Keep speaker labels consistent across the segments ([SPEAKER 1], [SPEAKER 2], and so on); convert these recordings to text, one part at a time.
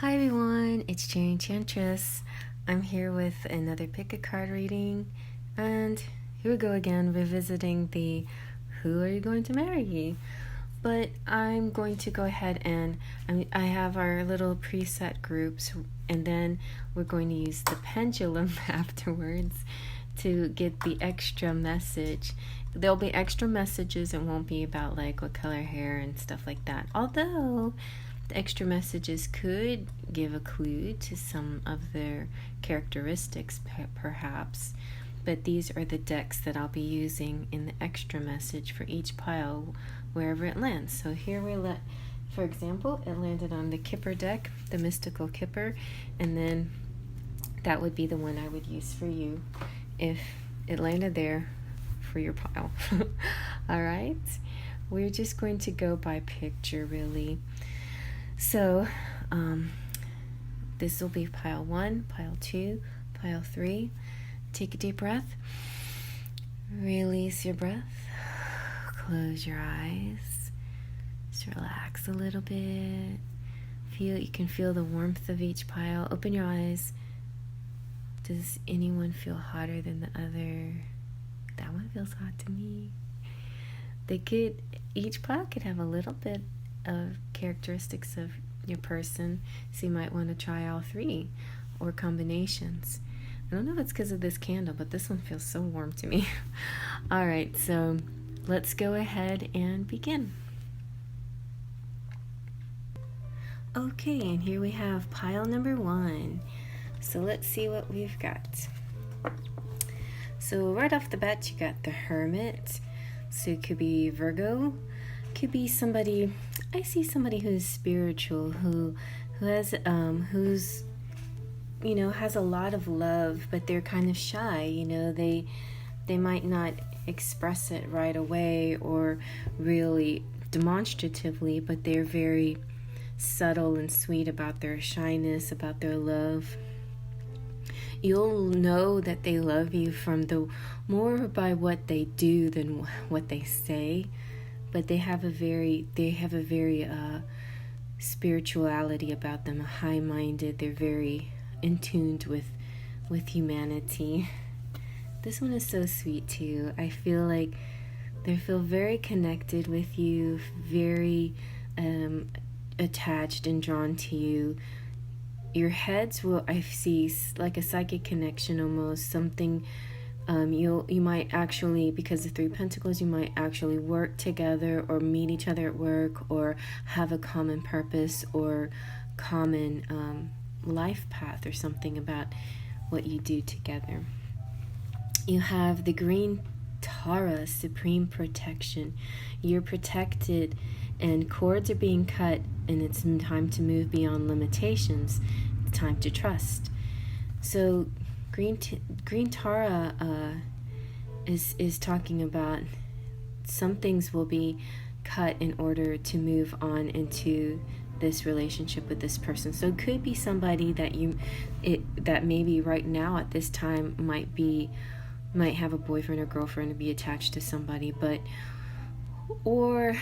[SPEAKER 1] Hi everyone, it's cherryenchantress. I'm here with another pick a card reading, and here we go again, revisiting the who are you going to marry? But I'm going to go ahead and I have our little preset groups, and then we're going to use the pendulum afterwards to get the extra message. There'll be extra messages. It won't be about like what color hair and stuff like that, although the extra messages could give a clue to some of their characteristics, perhaps. But these are the decks that I'll be using in the extra message for each pile, wherever it lands. So here for example, it landed on the Kipper deck, the Mystical Kipper, and then that would be the one I would use for you if it landed there for your pile. All right, we're just going to go by picture, really. So this will be pile 1, pile 2, pile 3. Take a deep breath. Release your breath. Close your eyes. Just relax a little bit. You can feel the warmth of each pile. Open your eyes. Does anyone feel hotter than the other? That one feels hot to me. Each pile could have a little bit of characteristics of your person, so you might want to try all 3 or combinations. I don't know if it's because of this candle, but this one feels so warm to me. All right, so let's go ahead and begin. Okay, and here we have pile number 1. So let's see what we've got. So right off the bat, you got the Hermit. So it could be Virgo, could be somebody. I see somebody who's spiritual, who has who's has a lot of love, but they're kind of shy. They might not express it right away or really demonstratively, but they're very subtle and sweet about their shyness, about their love. You'll know that they love you from more by what they do than what they say. But they have a very spirituality about them, high-minded. They're very in tune with humanity. This one is so sweet too. I feel like they feel very connected with you, very attached and drawn to you. Your heads I see like a psychic connection almost, something. You might actually, because of 3 Pentacles, you might actually work together or meet each other at work or have a common purpose or common life path or something about what you do together. You have the Green Tara, Supreme Protection. You're protected and cords are being cut, and it's time to move beyond limitations. It's time to trust. So Green Tara is talking about some things will be cut in order to move on into this relationship with this person. So it could be somebody that maybe right now at this time might have a boyfriend or girlfriend to be attached to somebody, or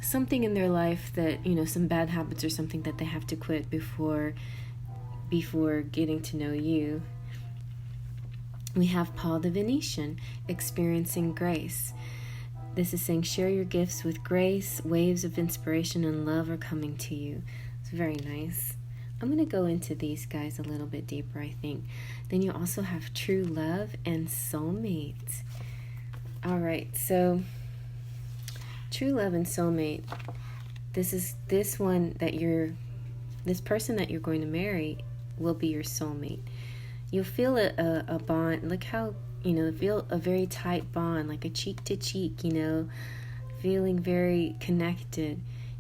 [SPEAKER 1] something in their life that some bad habits or something that they have to quit before getting to know you. We have Paul the Venetian, experiencing grace. This is saying share your gifts with grace. Waves of inspiration and love are coming to you. It's very nice. I'm going to go into these guys a little bit deeper, I think. Then you also have true love and soulmate. All right, so true love and soulmate. This person that you're going to marry will be your soulmate. You'll feel a bond, like how, feel a very tight bond, like a cheek to cheek, feeling very connected.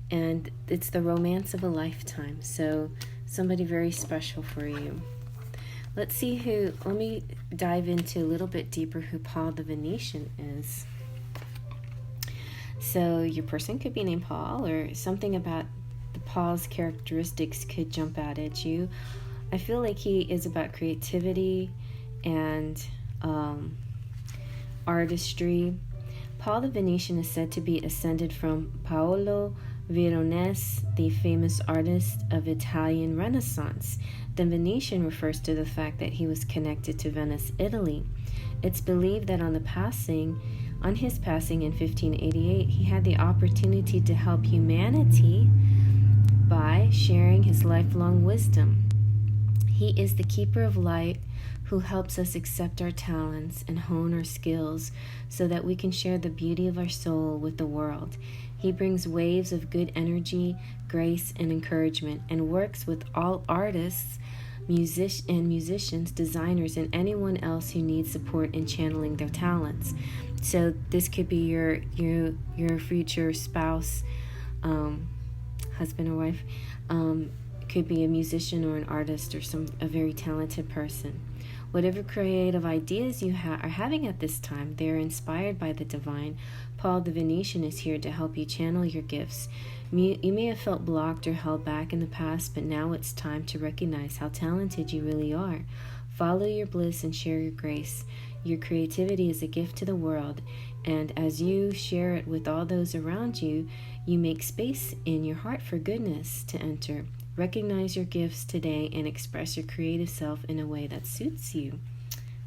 [SPEAKER 1] And it's the romance of a lifetime. So somebody very special for you. Let me dive into a little bit deeper who Paul the Venetian is. So your person could be named Paul, or something about Paul's characteristics could jump out at you. I feel like he is about creativity and artistry. Paul the Venetian is said to be ascended from Paolo Veronese, the famous artist of Italian Renaissance. The Venetian refers to the fact that he was connected to Venice, Italy. It's believed that on his passing in 1588, he had the opportunity to help humanity by sharing his lifelong wisdom. He is the keeper of light who helps us accept our talents and hone our skills so that we can share the beauty of our soul with the world. He brings waves of good energy, grace, and encouragement, and works with all artists, musicians, designers, and anyone else who needs support in channeling their talents. So this could be your future spouse, husband or wife, could be a musician or an artist or a very talented person. Whatever creative ideas you are having at this time, they are inspired by the divine. Paul the Venetian is here to help you channel your gifts. You may have felt blocked or held back in the past, but now it's time to recognize how talented you really are. Follow your bliss and share your grace. Your creativity is a gift to the world, and as you share it with all those around you, you make space in your heart for goodness to enter. Recognize your gifts today and express your creative self in a way that suits you.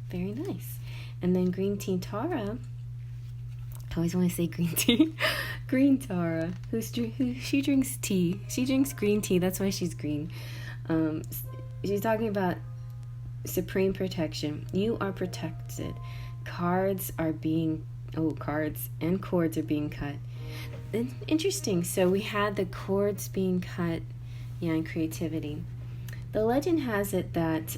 [SPEAKER 1] Very nice. And then Green Tea Tara, I always want to say green tea. Green Tara, she drinks tea. She drinks green tea. That's why she's green. She's talking about supreme protection. You are protected. Cards and cords are being cut. Interesting. So we had the cords being cut, in creativity. The legend has it that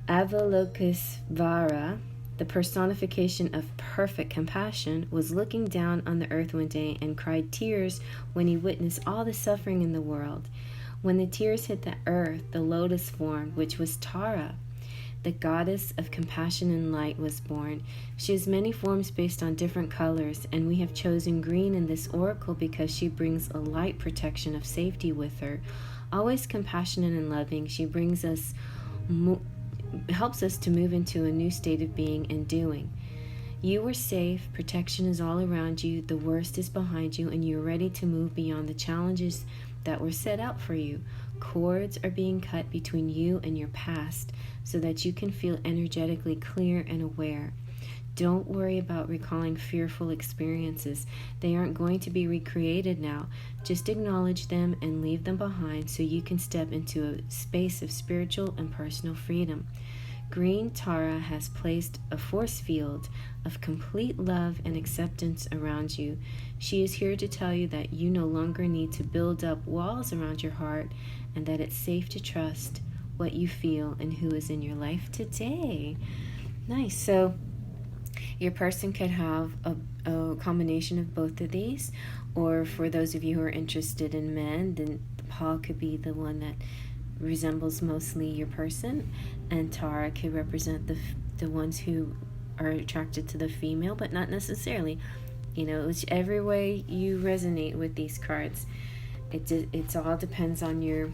[SPEAKER 1] Avalokitesvara, the personification of perfect compassion, was looking down on the earth one day and cried tears when he witnessed all the suffering in the world. When the tears hit the earth, the lotus formed, which was Tara. The goddess of compassion and light was born. She has many forms based on different colors, and we have chosen green in this oracle because she brings a light protection of safety with her. Always compassionate and loving, she brings us, helps us to move into a new state of being and doing. You are safe, protection is all around you, the worst is behind you, and you're ready to move beyond the challenges that were set out for you. Cords are being cut between you and your past so that you can feel energetically clear and aware. Don't worry about recalling fearful experiences. They aren't going to be recreated now. Just acknowledge them and leave them behind so you can step into a space of spiritual and personal freedom. Green Tara has placed a force field of complete love and acceptance around you. She is here to tell you that you no longer need to build up walls around your heart and that it's safe to trust what you feel and who is in your life today. Nice. So your person could have a combination of both of these, or for those of you who are interested in men, then Paul could be the one that resembles mostly your person, and Tara could represent the ones who are attracted to the female, but not necessarily. Whichever way you resonate with these cards, it all depends on you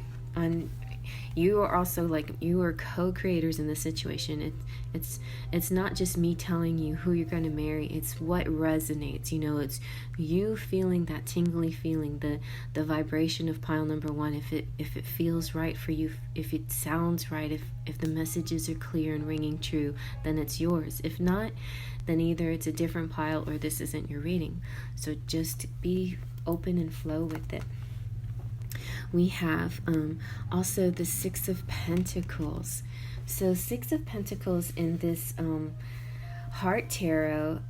[SPEAKER 1] are also you are co-creators in this situation. It's not just me telling you who you're going to marry. It's what resonates. It's you feeling that tingly feeling, the vibration of pile number one. If it feels right for you, if it sounds right, if the messages are clear and ringing true, then it's yours. If not, then either it's a different pile or this isn't your reading. So just be open and flow with it. We have also the Six of Pentacles. So Six of Pentacles in this Heart Tarot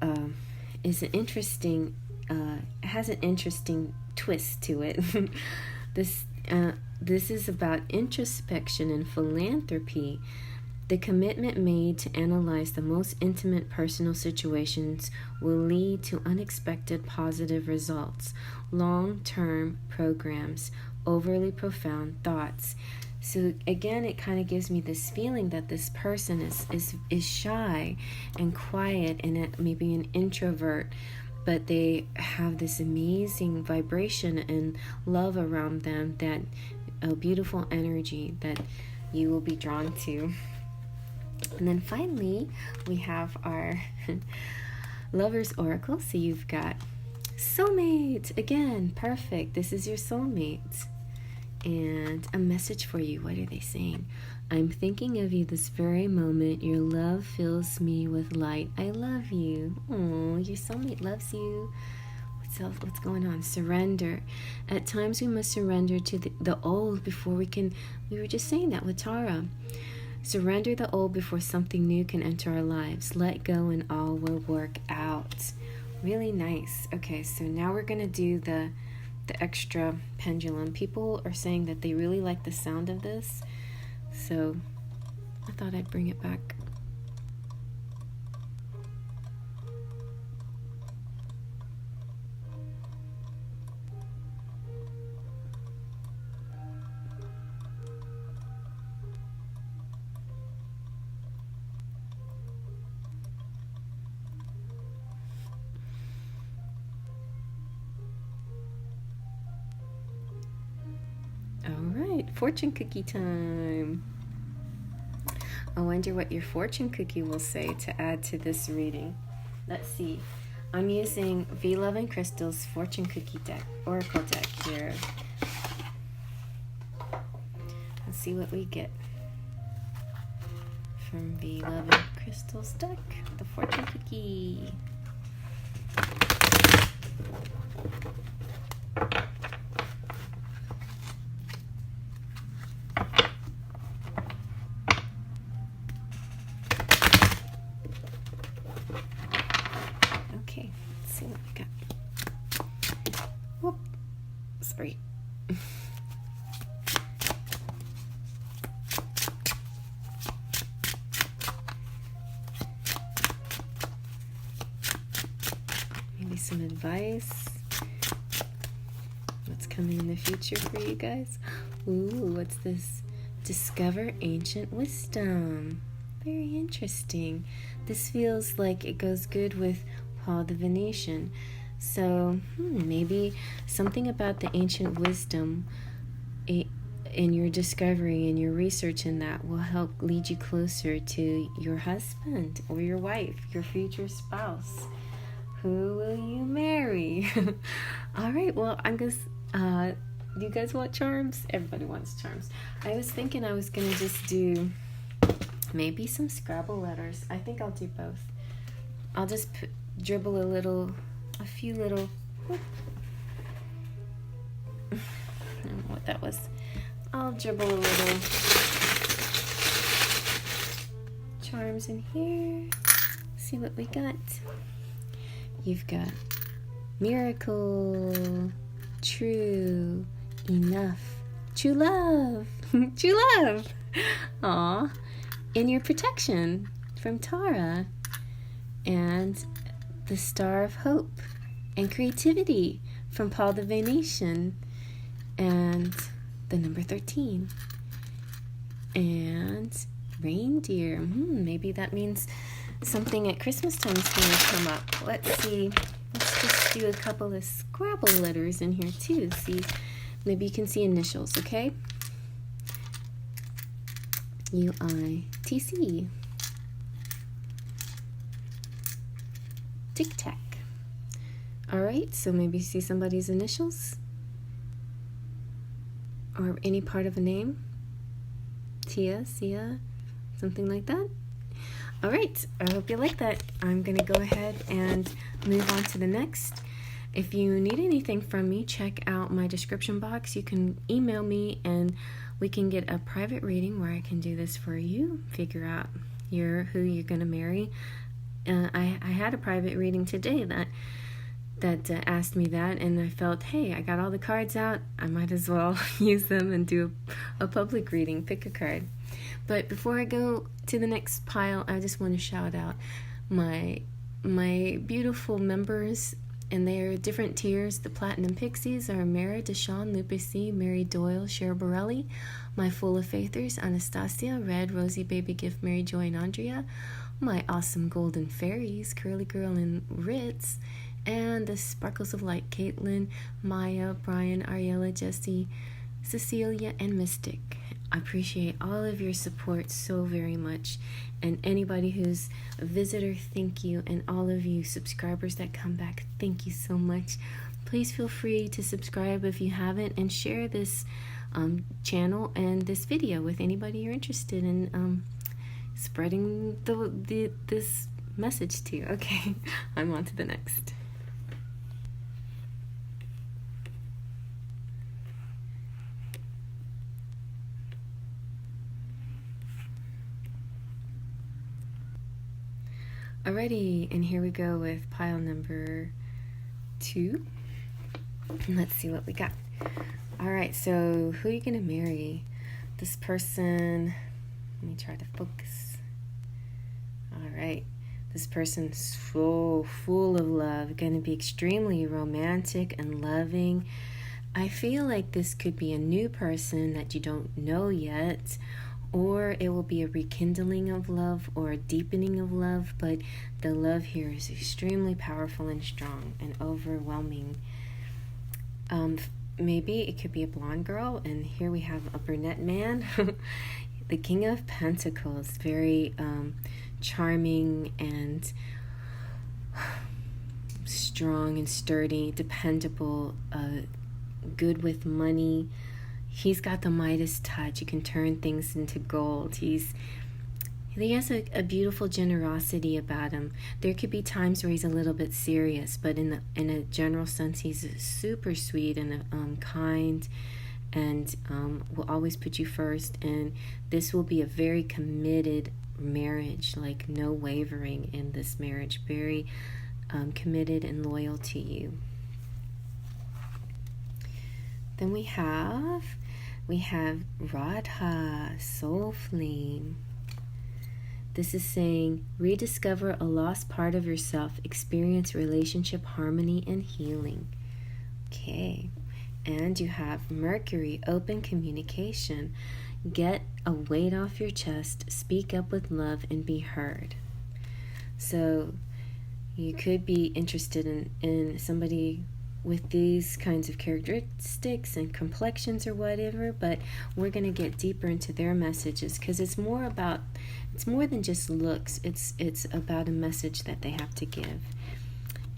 [SPEAKER 1] is an interesting, has an interesting twist to it. This is about introspection and philanthropy. The commitment made to analyze the most intimate personal situations will lead to unexpected positive results, long-term programs, overly profound thoughts. So again, it kind of gives me this feeling that this person is shy and quiet and maybe an introvert, but they have this amazing vibration and love around them, that a beautiful energy that you will be drawn to. And then finally, we have our Lover's Oracle. So you've got Soulmate! Again, perfect. This is your soulmate. And a message for you. What are they saying? I'm thinking of you this very moment. Your love fills me with light. I love you. Oh, your soulmate loves you. What's going on? Surrender. At times we must surrender to the old before we were just saying that with Tara. Surrender the old before something new can enter our lives. Let go and all will work out. Really nice. Okay, so now we're going to do the extra pendulum. People are saying that they really like the sound of this, so I thought I'd bring it back. Fortune cookie time. I wonder what your fortune cookie will say to add to this reading. Let's see. I'm using V Love and Crystal's fortune cookie deck, oracle deck here. Let's see what we get from V Love and Crystal's deck, the fortune cookie. Sorry. Maybe some advice. What's coming in the future for you guys? Ooh, what's this? Discover ancient wisdom. Very interesting. This feels like it goes good with Paul the Venetian. So maybe something about the ancient wisdom in your discovery and your research in that will help lead you closer to your husband or your wife, your future spouse. Who will you marry? All right, well, I'm just, do you guys want charms? Everybody wants charms. I was thinking I was going to just do maybe some Scrabble letters. I think I'll do both. I'll just dribble a few little, I don't know what that was. I'll dribble a little charms in here. See what we got. You've got miracle, true, enough, true love, true love. Aw, in your protection from Tara, and the Star of Hope and creativity from Paul the Venetian, and the number 13, and reindeer. Maybe that means something at Christmas time is going to come up. Let's see. Let's just do a couple of Scrabble letters in here too. See, maybe you can see initials, okay? UITC. Tic Tac. All right, so maybe see somebody's initials or any part of a name. Tia, Sia, something like that. All right, I hope you like that. I'm going to go ahead and move on to the next. If you need anything from me, check out my description box. You can email me and we can get a private reading where I can do this for you, figure out who you're going to marry. I had a private reading today that asked me that, and I felt, hey, I got all the cards out. I might as well use them and do a public reading, pick a card. But before I go to the next pile, I just want to shout out my beautiful members, and they are different tiers. The Platinum Pixies are Mara, Deshawn, Lupe C, Mary Doyle, Cher Borelli. My Full of Faithers, Anastasia, Red, Rosie, Baby Gift, Mary Joy, and Andrea. My Awesome Golden Fairies, Curly Girl and Ritz. And the Sparkles of Light, Caitlin, Maya, Brian, Ariella, Jessie, Cecilia, and Mystic. I appreciate all of your support so very much. And anybody who's a visitor, thank you. And all of you subscribers that come back, thank you so much. Please feel free to subscribe if you haven't, and share this channel and this video with anybody you're interested in spreading this message to. Okay, I'm on to the next. Alrighty, and here we go with pile number 2. Let's see what we got. Alright, so who are you gonna marry? This person, let me try to focus. Alright, this person's so full of love, gonna be extremely romantic and loving. I feel like this could be a new person that you don't know yet, or it will be a rekindling of love or a deepening of love, but the love here is extremely powerful and strong and overwhelming. Maybe it could be a blonde girl, and here we have a brunette man. The King of Pentacles, very charming and strong and sturdy, dependable, good with money. He's got the Midas touch. You can turn things into gold. He has a beautiful generosity about him. There could be times where he's a little bit serious, but in a general sense, he's super sweet and kind, and will always put you first. And this will be a very committed marriage, like no wavering in this marriage. Very committed and loyal to you. Then we have Radha, Soul Flame. This is saying, rediscover a lost part of yourself, experience relationship harmony and healing. Okay. And you have Mercury, open communication. Get a weight off your chest, speak up with love, and be heard. So you could be interested in somebody with these kinds of characteristics and complexions or whatever, but we're going to get deeper into their messages, because it's more than just looks. It's about a message that they have to give.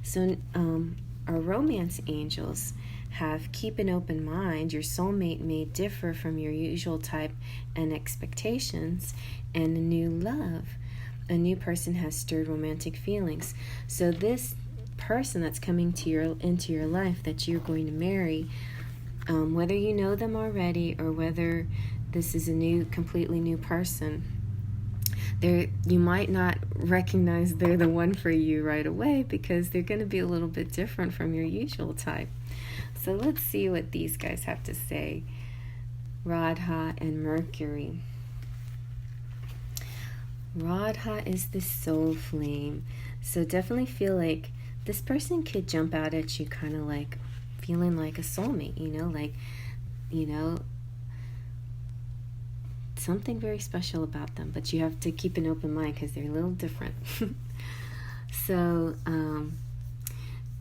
[SPEAKER 1] So our romance angels have, keep an open mind. Your soulmate may differ from your usual type and expectations, and a new love. A new person has stirred romantic feelings. So this person that's coming into your life that you're going to marry, whether you know them already or whether this is a completely new person, you might not recognize they're the one for you right away, because they're going to be a little bit different from your usual type. So let's see what these guys have to say. Radha and Mercury. Radha is the soul flame. So definitely feel like this person could jump out at you kind of like feeling like a soulmate, something very special about them, but you have to keep an open mind because they're a little different. So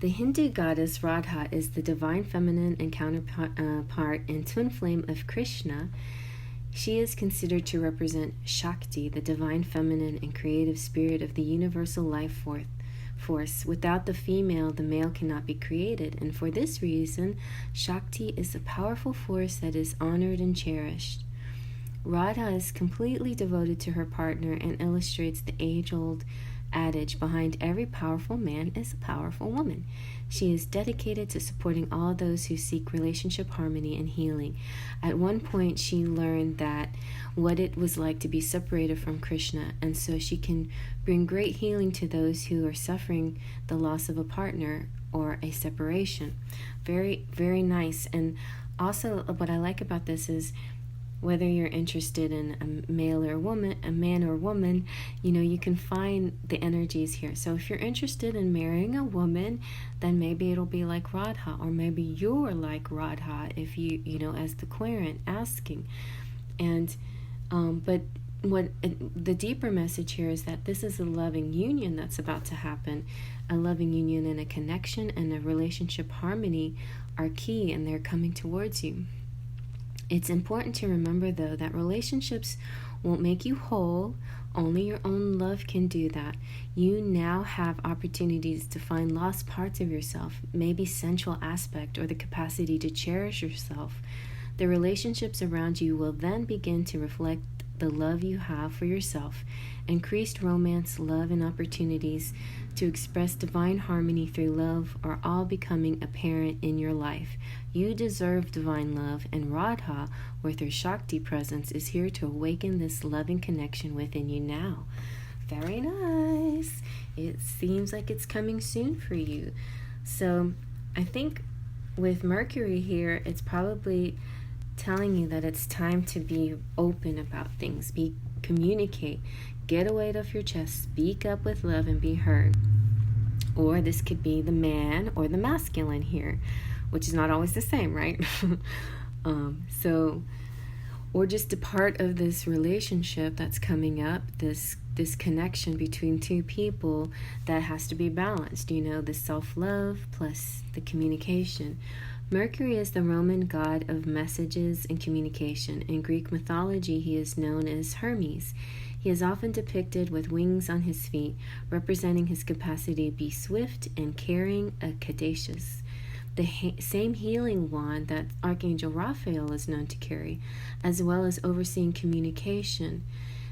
[SPEAKER 1] the Hindu goddess Radha is the divine feminine and counterpart and twin flame of Krishna. She is considered to represent Shakti, the divine feminine and creative spirit of the universal life force. Without the female, the male cannot be created, and for this reason, Shakti is a powerful force that is honored and cherished. Radha is completely devoted to her partner and illustrates the age-old adage, behind every powerful man is a powerful woman. She is dedicated to supporting all those who seek relationship harmony and healing. At one point, she learned that what it was like to be separated from Krishna, and so she can bring great healing to those who are suffering the loss of a partner or a separation. Very, very nice. And also, what I like about this is, whether you're interested in a male or a woman, a man or woman, you can find the energies here. So if you're interested in marrying a woman, then maybe it'll be like Radha, or maybe you're like Radha if you as the querent asking. And but what the deeper message here is that this is a loving union that's about to happen. A loving union and a connection and a relationship harmony are key, and they're coming towards you. It's important to remember, though, that relationships won't make you whole. Only your own love can do that. You now have opportunities to find lost parts of yourself, maybe sensual aspect or the capacity to cherish yourself. The relationships around you will then begin to reflect the love you have for yourself. Increased romance, love, and opportunities to express divine harmony through love are all becoming apparent in your life. You deserve divine love, and Radha, with her Shakti presence, is here to awaken this loving connection within you now. Very nice. It seems like it's coming soon for you. So I think with Mercury here, it's probably telling you that it's time to be open about things, communicate, get a weight off your chest, speak up with love, and be heard. Or this could be the man or the masculine here, which is not always the same, right? Or just a part of this relationship that's coming up, this connection between two people that has to be balanced, the self-love plus the communication. Mercury is the Roman god of messages and communication. In Greek mythology, he is known as Hermes. He is often depicted with wings on his feet, representing his capacity to be swift and carrying a caduceus, the same healing wand that Archangel Raphael is known to carry, as well as overseeing communication.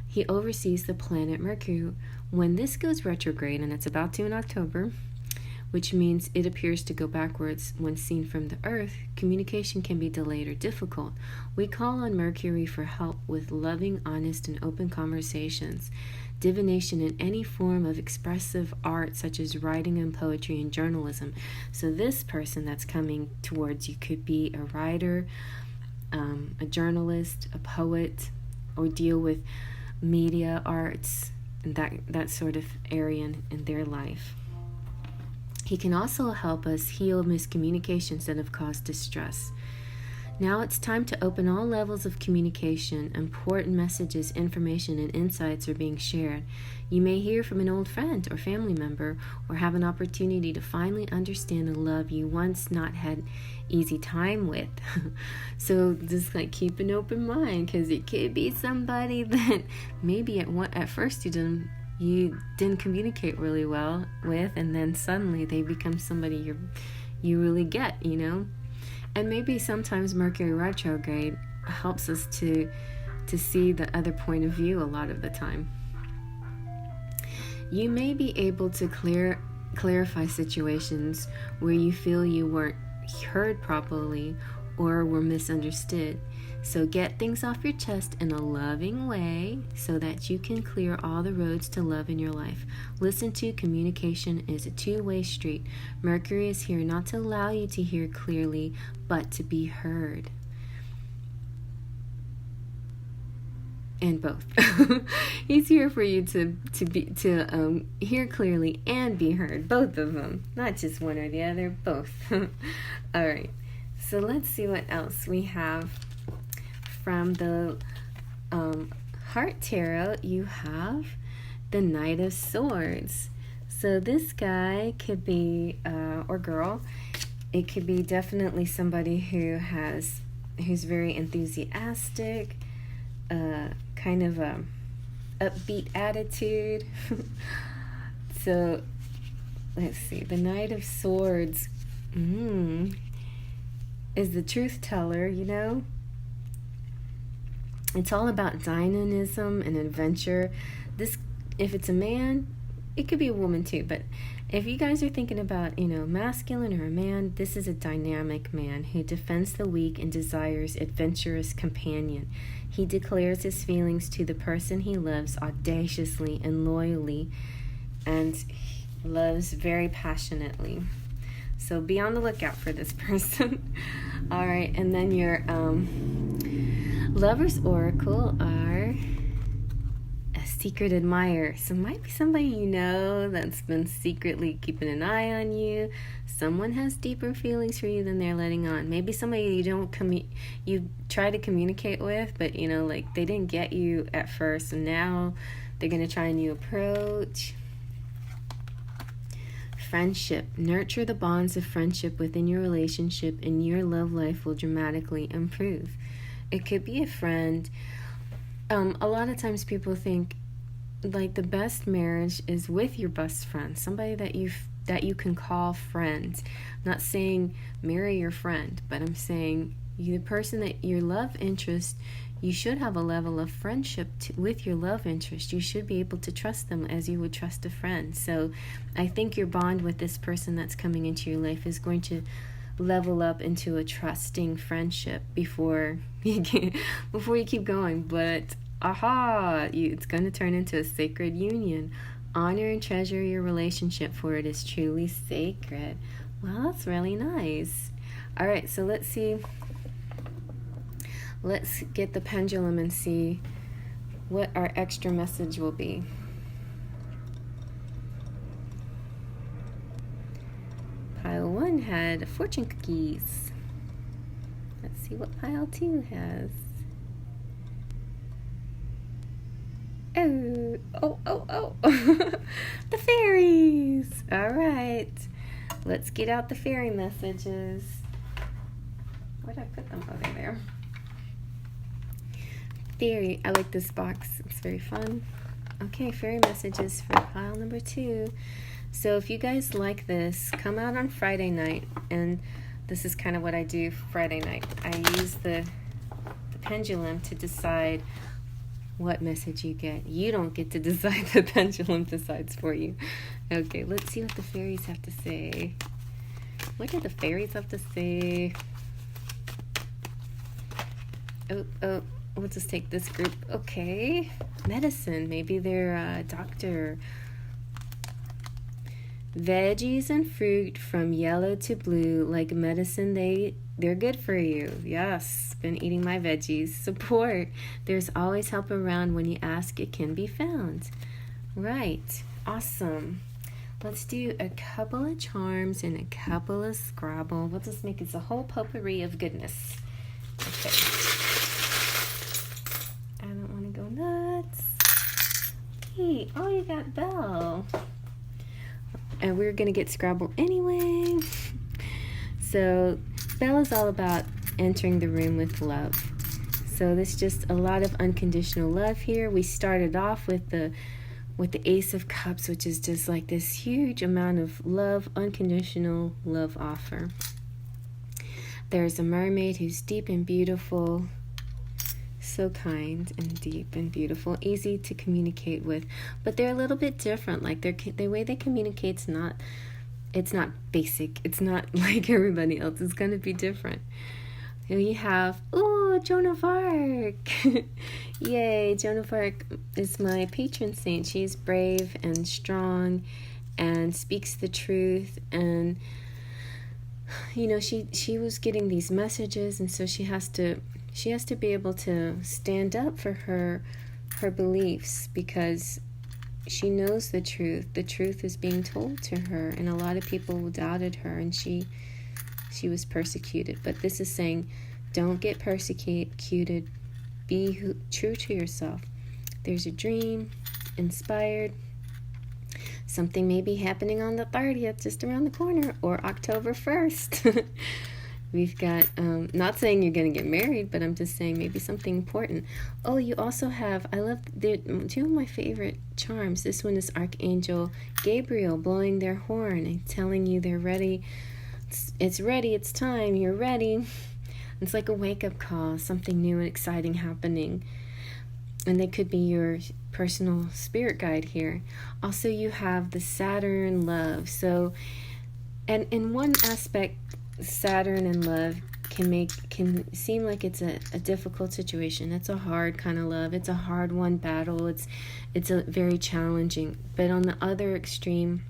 [SPEAKER 1] He oversees the planet Mercury. When this goes retrograde, and it's about to in October, which means it appears to go backwards when seen from the Earth, communication can be delayed or difficult. We call on Mercury for help with loving, honest, and open conversations, divination, in any form of expressive art such as writing and poetry and journalism. So this person that's coming towards you could be a writer, a journalist, a poet, or deal with media arts, and that sort of area in their life. He can also help us heal miscommunications that have caused distress. Now it's time to open all levels of communication. Important messages, information, and insights are being shared. You may hear from an old friend or family member, or have an opportunity to finally understand the love you once not had easy time with. So just keep an open mind, because it could be somebody that maybe at first you didn't communicate really well with, and then suddenly they become somebody you really get, And maybe sometimes Mercury retrograde helps us to see the other point of view a lot of the time. You may be able to clarify situations where you feel you weren't heard properly or were misunderstood. So get things off your chest in a loving way so that you can clear all the roads to love in your life. Listen to communication is a two-way street. Mercury is here not to allow you to hear clearly, but to be heard. And both. He's here for you to hear clearly and be heard. Both of them. Not just one or the other, both. All right. So let's see what else we have. From the Heart Tarot, you have the Knight of Swords. So this guy could be, or girl, it could be definitely somebody who's very enthusiastic, kind of a upbeat attitude. So let's see, the Knight of Swords is the truth teller, It's all about dynamism and adventure. If it's a man, it could be a woman too, but if you guys are thinking about, masculine or a man, this is a dynamic man who defends the weak and desires adventurous companion. He declares his feelings to the person he loves audaciously and loyally, and loves very passionately. So be on the lookout for this person. All right, and then your Lover's Oracle are a secret admirer. So might be somebody that's been secretly keeping an eye on you. Someone has deeper feelings for you than they're letting on. Maybe somebody you try to communicate with, but they didn't get you at first, and now they're going to try a new approach. Friendship. Nurture the bonds of friendship within your relationship, and your love life will dramatically improve. It could be a friend. A lot of times people think like the best marriage is with your best friend, somebody that you can call friend. I'm not saying marry your friend, but I'm saying the person that your love interest, you should have a level of friendship with your love interest. You should be able to trust them as you would trust a friend. So I think your bond with this person that's coming into your life is going to level up into a trusting friendship before you keep going. But it's going to turn into a sacred union. Honor and treasure your relationship, for it is truly sacred. Well, that's really nice. All right, so let's see. Let's get the pendulum and see what our extra message will be. Pile 1 had fortune cookies. Let's see what pile 2 has. Oh. The fairies. All right. Let's get out the fairy messages. Where did I put them? Oh, they're there. Fairy. I like this box. It's very fun. Okay, fairy messages for pile number 2. So if you guys like this, come out on Friday night. And this is kind of what I do Friday night. I use the pendulum to decide what message you get. You don't get to decide. The pendulum decides for you. Okay, let's see what the fairies have to say. What do the fairies have to say? Oh, we'll just take this group. Okay. Medicine. Maybe they're a doctor. Veggies and fruit from yellow to blue, like medicine, they're good for you. Yes, been eating my veggies. Support. There's always help around. When you ask, it can be found. Right. Awesome. Let's do a couple of charms and a couple of Scrabble. We'll just make it a whole potpourri of goodness. Okay. I don't want to go nuts. Hey, oh, you got Belle. And we're going to get Scrabble anyway. So Belle is all about entering the room with love. So there's just a lot of unconditional love here. We started off with the Ace of Cups, which is just like this huge amount of love, unconditional love offer. There's a mermaid who's deep and beautiful, so kind and deep and beautiful, easy to communicate with, but they're a little bit different. Like the way they communicate's not basic. It's not like everybody else. It's going to be different. And we have Joan of Arc. Yay, Joan of Arc is my patron saint. She's brave and strong and speaks the truth, and she was getting these messages, and so she has to be able to stand up for her beliefs, because she knows the truth. The truth is being told to her, and a lot of people doubted her, and she was persecuted. But this is saying, don't get persecuted. Be true to yourself. There's a dream, inspired. Something may be happening on the 30th, just around the corner, or October 1st. We've got, not saying you're going to get married, but I'm just saying maybe something important. Oh, you also have, I love two of my favorite charms. This one is Archangel Gabriel blowing their horn and telling you they're ready. It's ready, it's time, you're ready. It's like a wake-up call, something new and exciting happening. And they could be your personal spirit guide here. Also, you have the Saturn love. So, and in one aspect, Saturn and love can seem like it's a difficult situation. It's a hard kind of love. It's a hard won battle. It's a very challenging. But on the other extreme,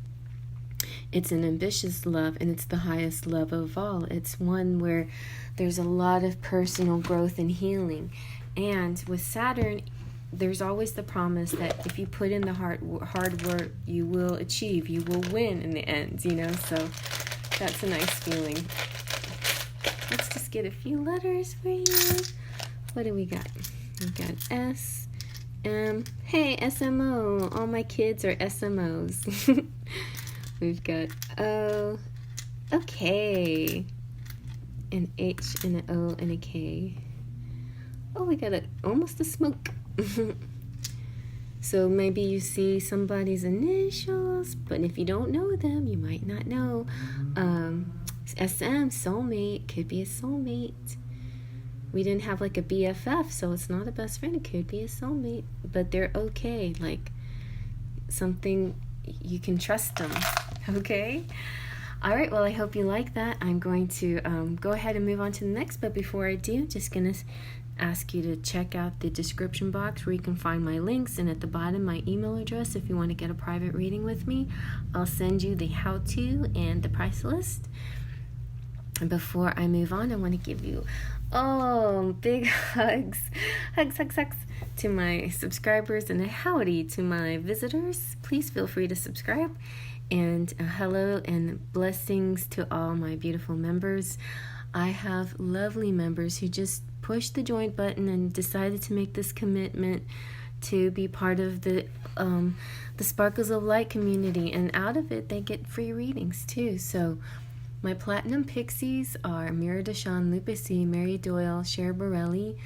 [SPEAKER 1] it's an ambitious love, and it's the highest love of all. It's one where there's a lot of personal growth and healing. And with Saturn, there's always the promise that if you put in the hard work, you will achieve, you will win in the end, so that's a nice feeling. Let's just get a few letters for you. What do we got? We got S, M. Hey, SMO. All my kids are SMOs. We've got O, a K, an H, and an O, and a K. we got almost a smoke. So maybe you see somebody's initials, but if you don't know them, you might not know. SM, soulmate, could be a soulmate. We didn't have like a BFF, so it's not a best friend. It could be a soulmate, but they're okay. Like something, you can trust them. Okay? All right, well, I hope you like that. I'm going to go ahead and move on to the next, but before I do, just going to ask you to check out the description box where you can find my links, and at the bottom my email address if you want to get a private reading with me. I'll send you the how-to and the price list. And before I move on, I want to give you big hugs to my subscribers, and a howdy to my visitors. Please feel free to subscribe, and hello and blessings to all my beautiful members. I have lovely members who just pushed the join button and decided to make this commitment to be part of the Sparkles of Light community, and out of it they get free readings too. So my platinum pixies are Mira Deshawn, Lupici, Mary Doyle, Cher Borelli,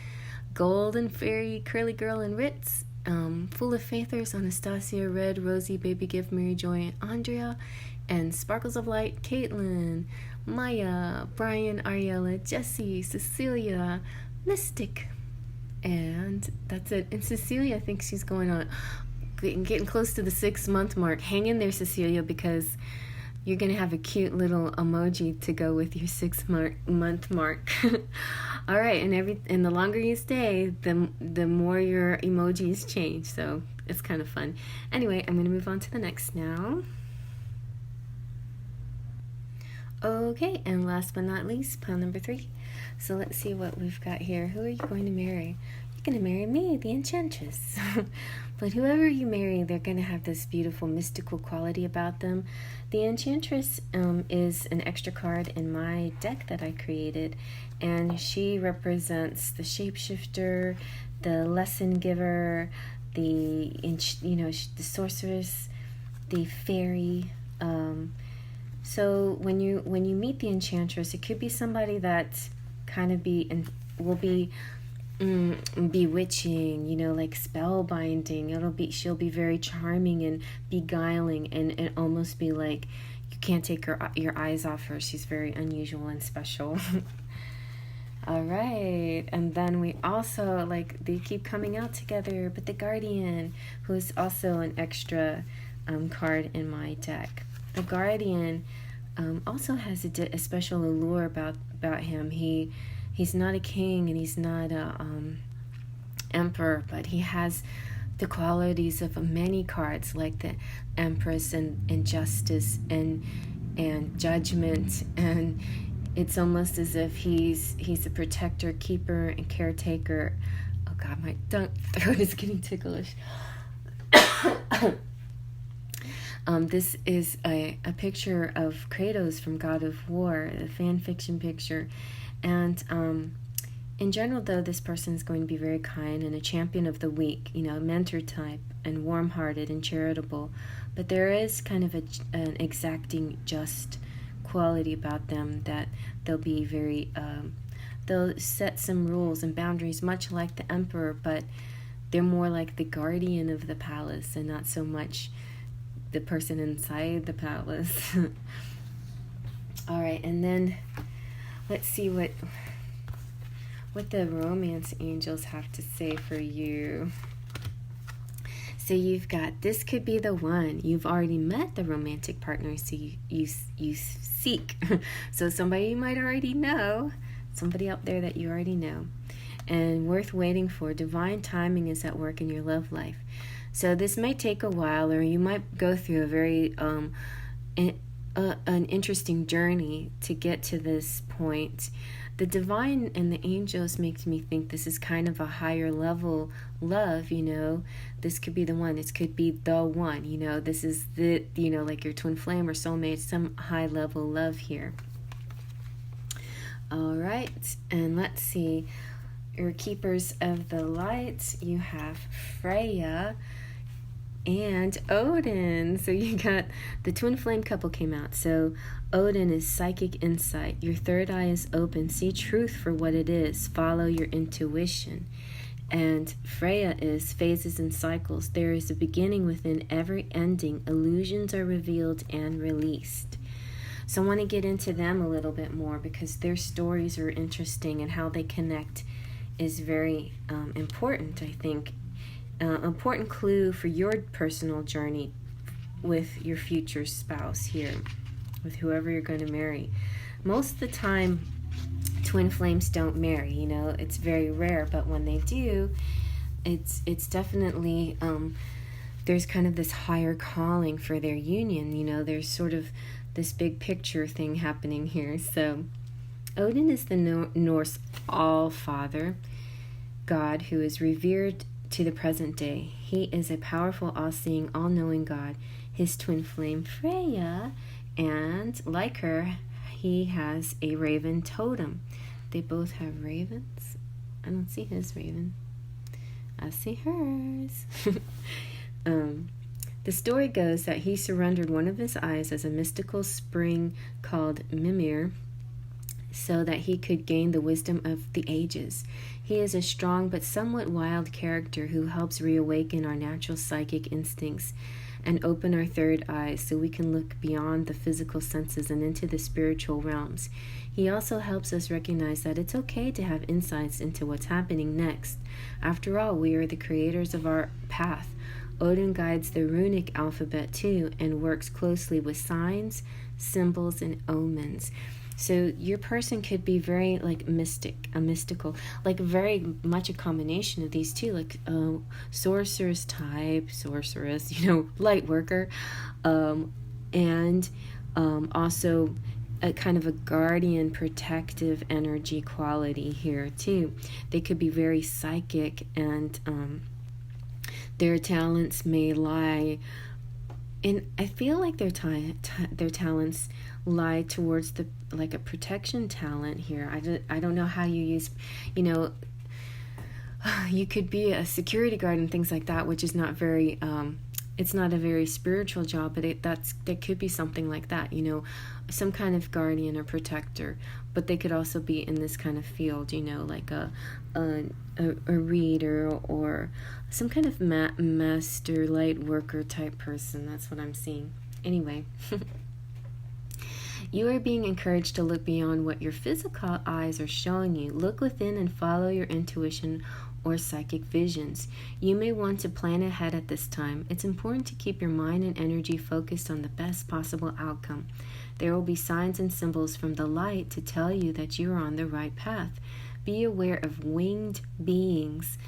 [SPEAKER 1] Golden Fairy, Curly Girl, and Ritz, Full of Faithers, Anastasia, Red, Rosie, Baby Gift, Mary Joy, and Andrea, and Sparkles of Light, Caitlin, Maya, Brian, Ariella, Jessie, Cecilia, Mystic, and that's it. And Cecilia, I think she's getting close to the 6-month mark. Hang in there, Cecilia, because you're gonna have a cute little emoji to go with your 6-month mark. All right, and the longer you stay, the more your emojis change. So it's kind of fun. Anyway, I'm gonna move on to the next now. Okay, and last but not least, pile number 3. So let's see what we've got here. Who are you going to marry? You're going to marry me, the Enchantress. But whoever you marry, they're going to have this beautiful mystical quality about them. The Enchantress is an extra card in my deck that I created, and she represents the shapeshifter, the lesson giver, the sorceress, the fairy. So when you meet the Enchantress, it could be somebody that kind of will be bewitching, like spellbinding. She'll be very charming and beguiling, and almost be like you can't take your eyes off her. She's very unusual and special. All right, and then we also, they keep coming out together, but the Guardian, who is also an extra card in my deck. The Guardian also has a special allure about him. He's not a king and he's not a emperor, but he has the qualities of many cards, like the Empress and Justice and Judgment, and it's almost as if he's a protector, keeper, and caretaker. Oh God, my throat is getting ticklish. This is a picture of Kratos from God of War, a fan fiction picture. And in general, though, this person is going to be very kind and a champion of the weak, a mentor type, and warm-hearted and charitable. But there is kind of an exacting, just quality about them, that they'll be very, they'll set some rules and boundaries, much like the Emperor, but they're more like the guardian of the palace and not so much the person inside the palace. All right, and then let's see what the romance angels have to say for you. So you've got, this could be the one. You've already met the romantic partner, so you seek. So somebody you might already know, somebody out there that you already know, and worth waiting for. Divine timing is at work in your love life. So this might take a while, or you might go through a very an interesting journey to get to this point. The divine and the angels makes me think this is kind of a higher level love, This could be the one. This could be the one, This is the, like your twin flame or soulmate, some high level love here. All right, and let's see. Your keepers of the light, you have Freya, and Odin. So you got the twin flame couple came out. So Odin is psychic insight. Your third eye is open. See truth for what it is. Follow your intuition. And Freya is phases and cycles. There is a beginning within every ending. Illusions are revealed and released. So I want to get into them a little bit more because their stories are interesting and how they connect is very important, I think. Important clue for your personal journey with your future spouse here, with whoever you're going to marry. Most of the time, twin flames don't marry, you know, it's very rare, but when they do, it's definitely, there's kind of this higher calling for their union, you know, there's sort of this big picture thing happening here. So Odin is the Norse All-Father God who is revered to the present day. He is a powerful, all-seeing, all-knowing God. His twin flame Freya, and like her, he has a raven totem. They both have ravens. I don't see his raven. I see hers. The story goes that he surrendered one of his eyes as a mystical spring called Mimir so that he could gain the wisdom of the ages. He is a strong but somewhat wild character who helps reawaken our natural psychic instincts and open our third eye so we can look beyond the physical senses and into the spiritual realms. He also helps us recognize that it's okay to have insights into what's happening next. After all, we are the creators of our path. Odin guides the runic alphabet too and works closely with signs, symbols, and omens. So your person could be very like mystical, like very much a combination of these two, like sorceress type, sorceress, you know, light worker, and also a kind of a guardian protective energy quality here too. They could be very psychic, and their talents may lie in, I feel like their talents lie towards the like a protection talent here. I don't know how you use, you know, you could be a security guard and things like that, which is not very it's not a very spiritual job, but that could be something like that, you know, some kind of guardian or protector. But they could also be in this kind of field, you know, like a reader or some kind of master light worker type person. That's what I'm seeing. Anyway, you are being encouraged to look beyond what your physical eyes are showing you. Look within and follow your intuition or psychic visions. You may want to plan ahead at this time. It's important to keep your mind and energy focused on the best possible outcome. There will be signs and symbols from the light to tell you that you are on the right path. Be aware of winged beings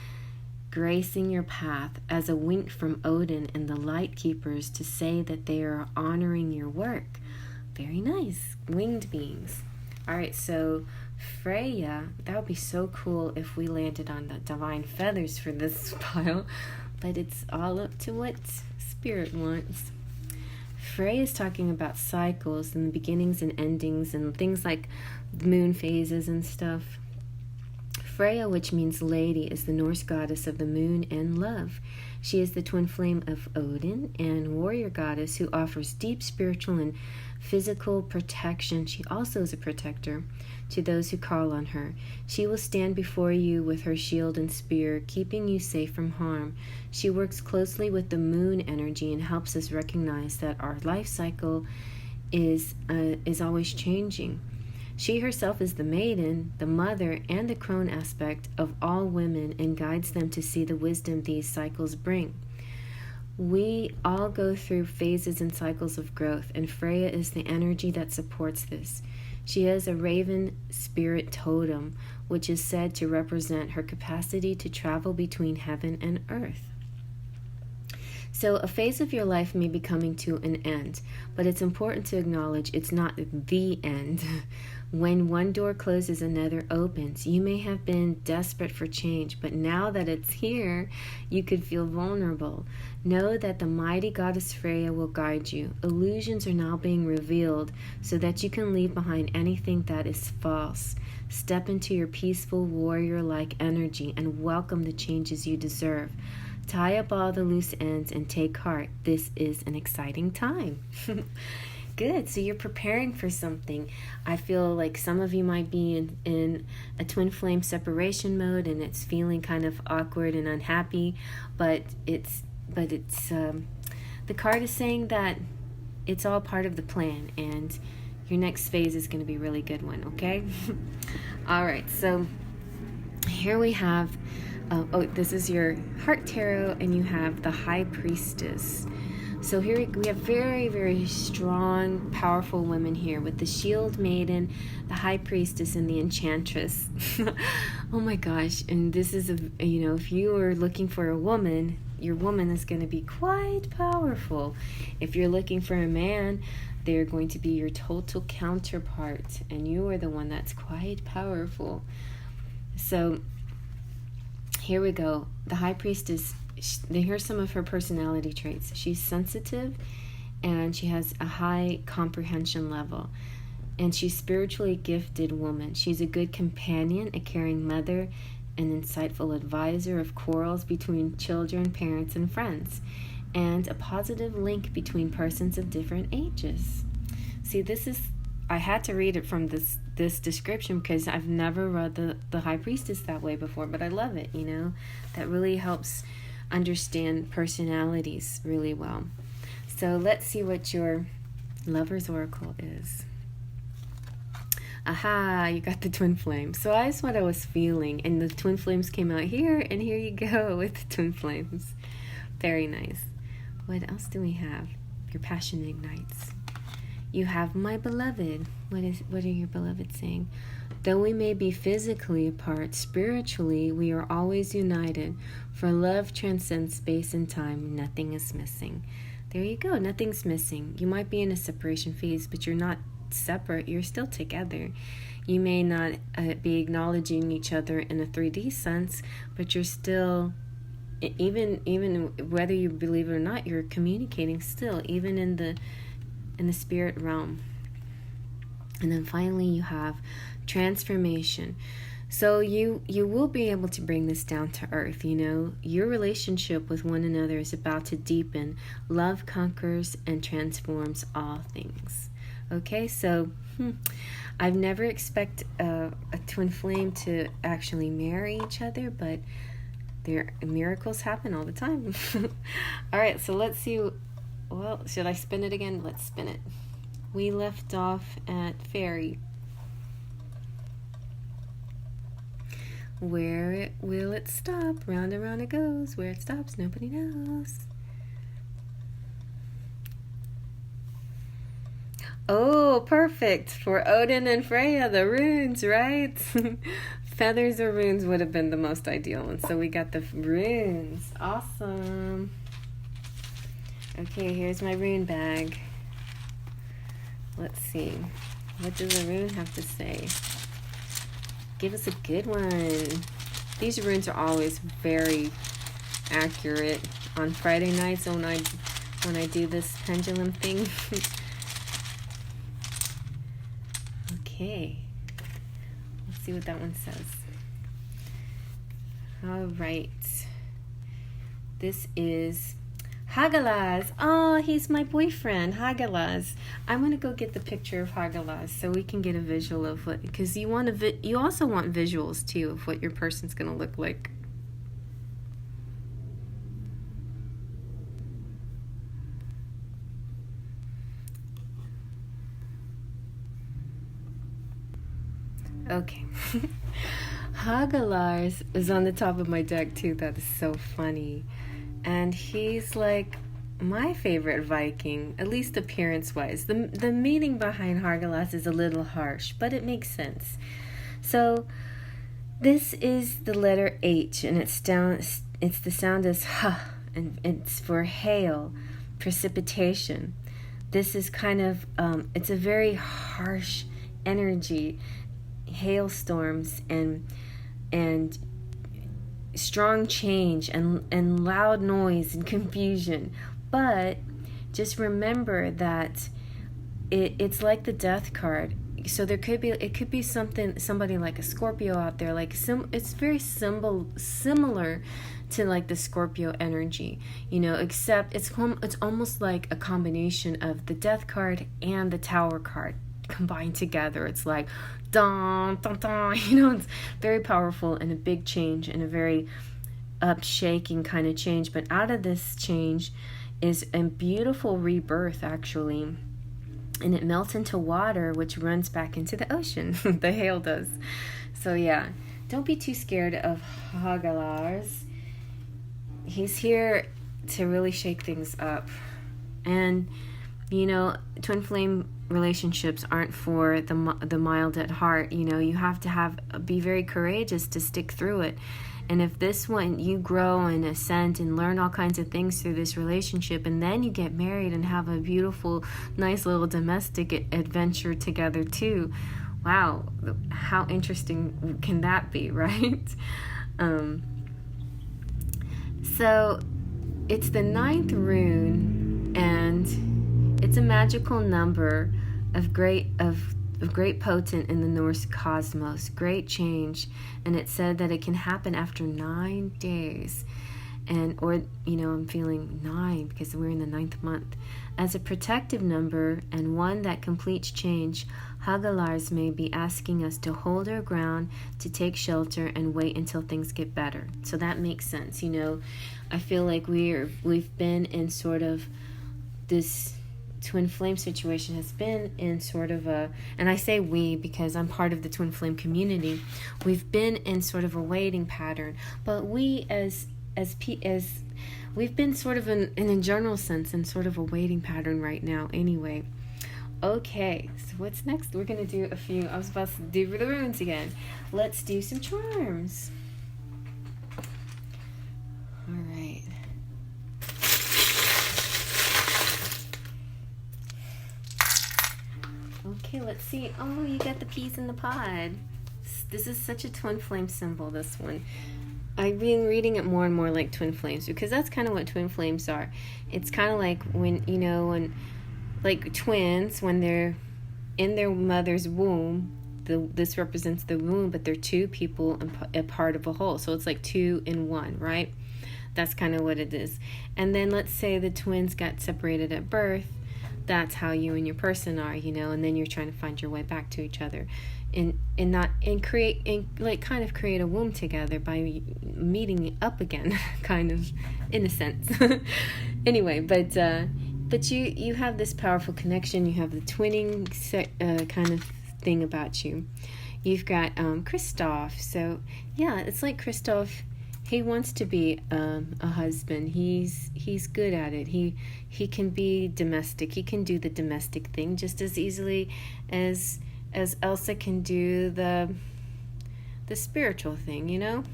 [SPEAKER 1] gracing your path as a wink from Odin and the light keepers to say that they are honoring your work. Very nice. Winged beings. All right, so Freya, that would be so cool if we landed on the divine feathers for this pile, but it's all up to what spirit wants. Freya is talking about cycles and beginnings and endings and things like moon phases and stuff. Freya, which means lady, is the Norse goddess of the moon and love. She is the twin flame of Odin and warrior goddess who offers deep spiritual and physical protection. She also is a protector to those who call on her. She will stand before you with her shield and spear, keeping you safe from harm. She works closely with the moon energy and helps us recognize that our life cycle is always changing. She herself is the maiden, the mother, and the crone aspect of all women and guides them to see the wisdom these cycles bring. We all go through phases and cycles of growth, and Freya is the energy that supports this. She has a raven spirit totem, which is said to represent her capacity to travel between heaven and earth. So a phase of your life may be coming to an end, but it's important to acknowledge it's not the end. When one door closes, another opens. You may have been desperate for change, but now that it's here, you could feel vulnerable. Know that the mighty goddess Freya will guide you. Illusions are now being revealed so that you can leave behind anything that is false. Step into your peaceful warrior-like energy and welcome the changes you deserve. Tie up all the loose ends and take heart. This is an exciting time. Good. So you're preparing for something. I feel like some of you might be in a twin flame separation mode, and it's feeling kind of awkward and unhappy, but it's the card is saying that it's all part of the plan, and your next phase is going to be a really good one, okay? All right, so here we have, this is your heart tarot, and you have the High Priestess. So here we have very, very strong, powerful women here with the Shield Maiden, the High Priestess, and the Enchantress. Oh my gosh, and this is, if you are looking for a woman, your woman is going to be quite powerful. If you're looking for a man, they're going to be your total counterpart, and you are the one that's quite powerful. So here we go. The High Priestess, here's some of her personality traits. She's sensitive, and she has a high comprehension level, and she's spiritually gifted woman. She's a good companion, a caring mother, an insightful advisor of quarrels between children, parents, and friends, and a positive link between persons of different ages. See, I had to read it from this description because I've never read the High Priestess that way before, but I love it, That really helps understand personalities really well. So let's see what your Lover's Oracle is. Aha, you got the twin flames. So that's what I was feeling, and the twin flames came out here, and here you go with the twin flames. Very nice. What else do we have? Your passion ignites. You have my beloved. What are your beloved saying? Though we may be physically apart, spiritually we are always united. For love transcends space and time. Nothing is missing. There you go. Nothing's missing. You might be in a separation phase, but you're not separate. You're still together. You may not be acknowledging each other in a 3D sense, but you're still, even whether you believe it or not, you're communicating still, even in the spirit realm. And then finally you have transformation. So you will be able to bring this down to earth. Your relationship with one another is about to deepen. Love conquers and transforms all things. Okay, so I've never expect a twin flame to actually marry each other, but miracles happen all the time. All right, so let's see. Well, should I spin it again? Let's spin it. We left off at Fairy. Where will it stop? Round and round it goes. Where it stops, nobody knows. Oh, perfect. For Odin and Freya, the runes, right? Feathers or runes would have been the most ideal one. So we got the runes. Awesome. Okay, here's my rune bag. Let's see. What does the rune have to say? Give us a good one. These runes are always very accurate on Friday nights when I do this pendulum thing. Okay. Let's see what that one says. All right. This is Hagalaz. Oh, he's my boyfriend, Hagalaz. I'm going to go get the picture of Hagalaz so we can get a visual of what, because you also want visuals too of what your person's going to look like. Okay. Hagalaz is on the top of my deck too. That is so funny. And he's like my favorite Viking, at least appearance-wise. The meaning behind Hagalaz is a little harsh, but it makes sense. So this is the letter H, and it's the sound is ha, and it's for hail, precipitation. This is kind of it's a very harsh energy, hailstorms and strong change and loud noise and confusion. But just remember that it's like the death card. So it could be somebody like a Scorpio out there, like it's very similar to like the Scorpio energy, you know, except it's almost like a combination of the Death card and the Tower card combined together. It's like dun dun dun, you know, it's very powerful and a big change and a very shaking kind of change. But out of this change is a beautiful rebirth, actually, and it melts into water, which runs back into the ocean. The hail does. So yeah, don't be too scared of Hagalars. He's here to really shake things up. And you know, twin flame relationships aren't for the mild at heart. You know, you have to be very courageous to stick through it. And if this one, you grow and ascend and learn all kinds of things through this relationship, and then you get married and have a beautiful, nice little domestic adventure together too. Wow, how interesting can that be, right? So it's the 9th rune, and it's a magical number of great potent in the Norse cosmos, great change. And it said that it can happen after 9 days. Or I'm feeling 9 because we're in the 9th month. As a protective number and one that completes change, Hagalars may be asking us to hold our ground, to take shelter, and wait until things get better. So that makes sense. I feel like we've been in sort of this twin flame situation has been in sort of and I say we because I'm part of the twin flame community. We've been in sort of a waiting pattern, but we as we've been sort of in a general sense in sort of a waiting pattern right now anyway. Okay, so what's next? We're gonna do I was about to do the runes again. Let's do some charms. All right. Okay, let's see. Oh, you got the peas in the pod. This is such a twin flame symbol, this one. I've been reading it more and more like twin flames because that's kind of what twin flames are. It's kind of like when like twins, when they're in their mother's womb, this represents the womb, but they're two people and a part of a whole. So it's like 2 in 1, right? That's kind of what it is. And then let's say the twins got separated at birth. That's how you and your person are, and then you're trying to find your way back to each other and create a womb together by meeting up again, kind of, in a sense. Anyway, but you have this powerful connection. You have the twinning kind of thing about you. You've got Christoph. So yeah, it's like Christoph, he wants to be a husband. He's good at it. He can be domestic. He can do the domestic thing just as easily as Elsa can do the spiritual thing, I'm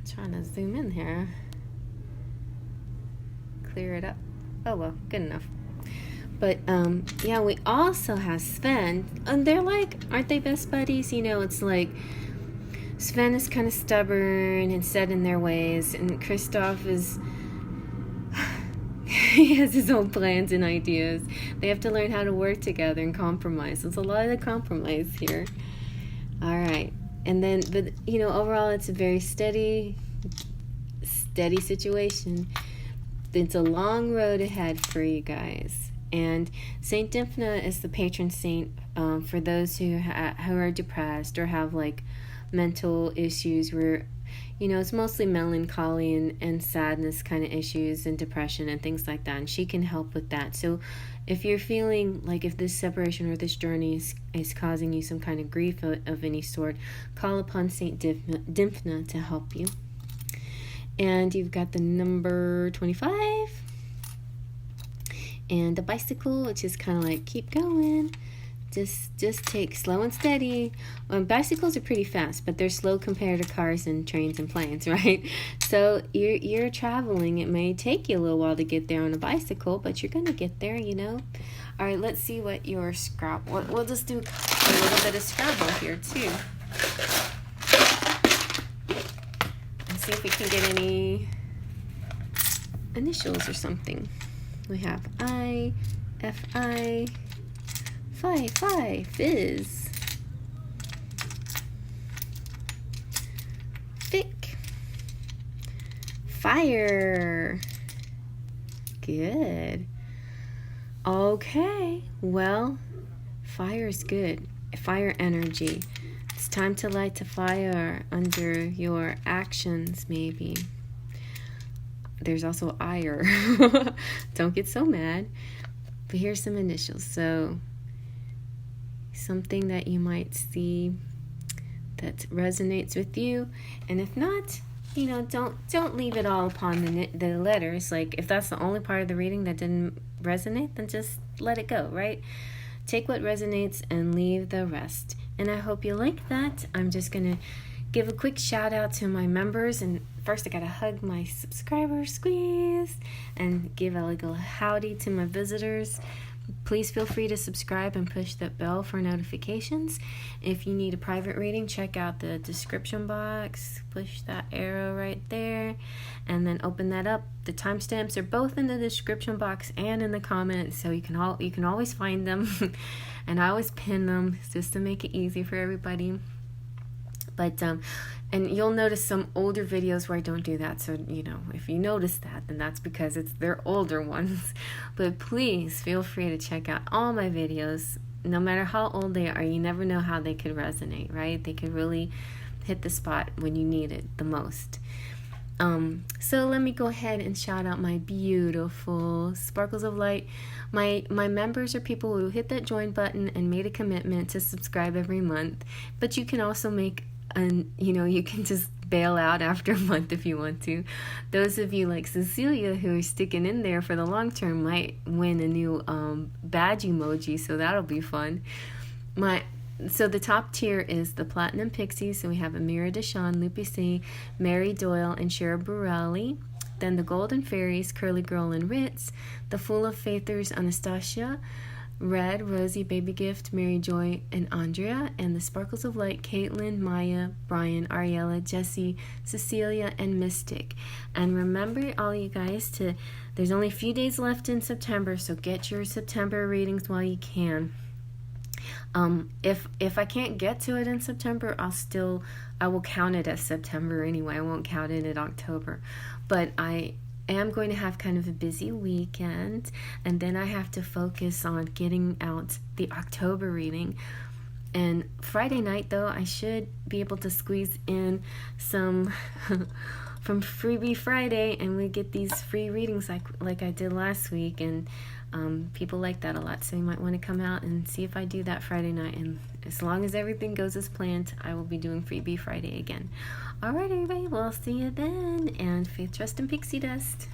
[SPEAKER 1] trying to zoom in here. Clear it up. Oh well, good enough. But yeah, we also have Sven, and they're like, aren't they best buddies? It's like Sven is kind of stubborn and set in their ways, and Christoph he has his own plans and ideas. They have to learn how to work together and compromise. There's a lot of compromise here. All right. And then, but overall, it's a very steady situation. It's a long road ahead for you guys. And Saint Dymphna is the patron saint for those who are depressed or have like mental issues where it's mostly melancholy and sadness kind of issues and depression and things like that, and she can help with that. So if you're feeling like if this separation or this journey is causing you some kind of grief of any sort, call upon Saint Dymphna to help you. And you've got the number 25 and the bicycle, which is kind of like keep going. Just take slow and steady. Bicycles are pretty fast, but they're slow compared to cars and trains and planes, right? So you're traveling. It may take you a little while to get there on a bicycle, but you're gonna get there, All right, let's see what your Scrabble. We'll just do a little bit of Scrabble here too. Let's see if we can get any initials or something. We have I, F-I. Fi, Fizz, Fic, Fire. Good. Okay, well, fire is good. Fire energy. It's time to light a fire under your actions, maybe. There's also ire. Don't get so mad. But here's some initials. So, something that you might see that resonates with you. And if not, you know, don't leave it all upon the letters. Like, if that's the only part of the reading that didn't resonate, then just let it go, right? Take what resonates and leave the rest. And I hope you like that. I'm just going to give a quick shout out to my members. And first I got to hug my subscribers, squeeze, and give a little howdy to my visitors. Please feel free to subscribe and push that bell for notifications. If you need a private reading, check out the description box. Push that arrow right there and then open that up. The timestamps are both in the description box and in the comments, so you can always find them. And I always pin them just to make it easy for everybody. But and you'll notice some older videos where I don't do that. So, you know, if you notice that, then that's because they're older ones. But please feel free to check out all my videos. No matter how old they are, you never know how they could resonate, right? They could really hit the spot when you need it the most. So let me go ahead and shout out my beautiful Sparkles of Light. My members are people who hit that join button and made a commitment to subscribe every month. But you can also you can just bail out after a month if you want to. Those of you like Cecilia who are sticking in there for the long term might win a new badge emoji, so that'll be fun. So the top tier is the Platinum Pixies. So we have Amira Deshawn, Lupi C, Mary Doyle, and Shara Burrelli. Then the Golden Fairies, Curly Girl and Ritz. The Fool of Faithers, Anastasia. Red, Rosie, Baby Gift, Mary Joy, and Andrea. And the Sparkles of Light, Caitlin, Maya, Brian, Ariella, Jessie, Cecilia, and Mystic. And remember, all you guys, there's only a few days left in September, so get your September readings while you can. If I can't get to it in September, I will count it as September anyway. I won't count it in October. But I am going to have kind of a busy weekend, and then I have to focus on getting out the October reading. And Friday night, though, I should be able to squeeze in some from Freebie Friday, and we get these free readings like I did last week, and people like that a lot, so you might want to come out and see if I do that Friday night. And as long as everything goes as planned, I will be doing Freebie Friday again. Alright, everybody, we'll see you then, and faith, trust, and pixie dust.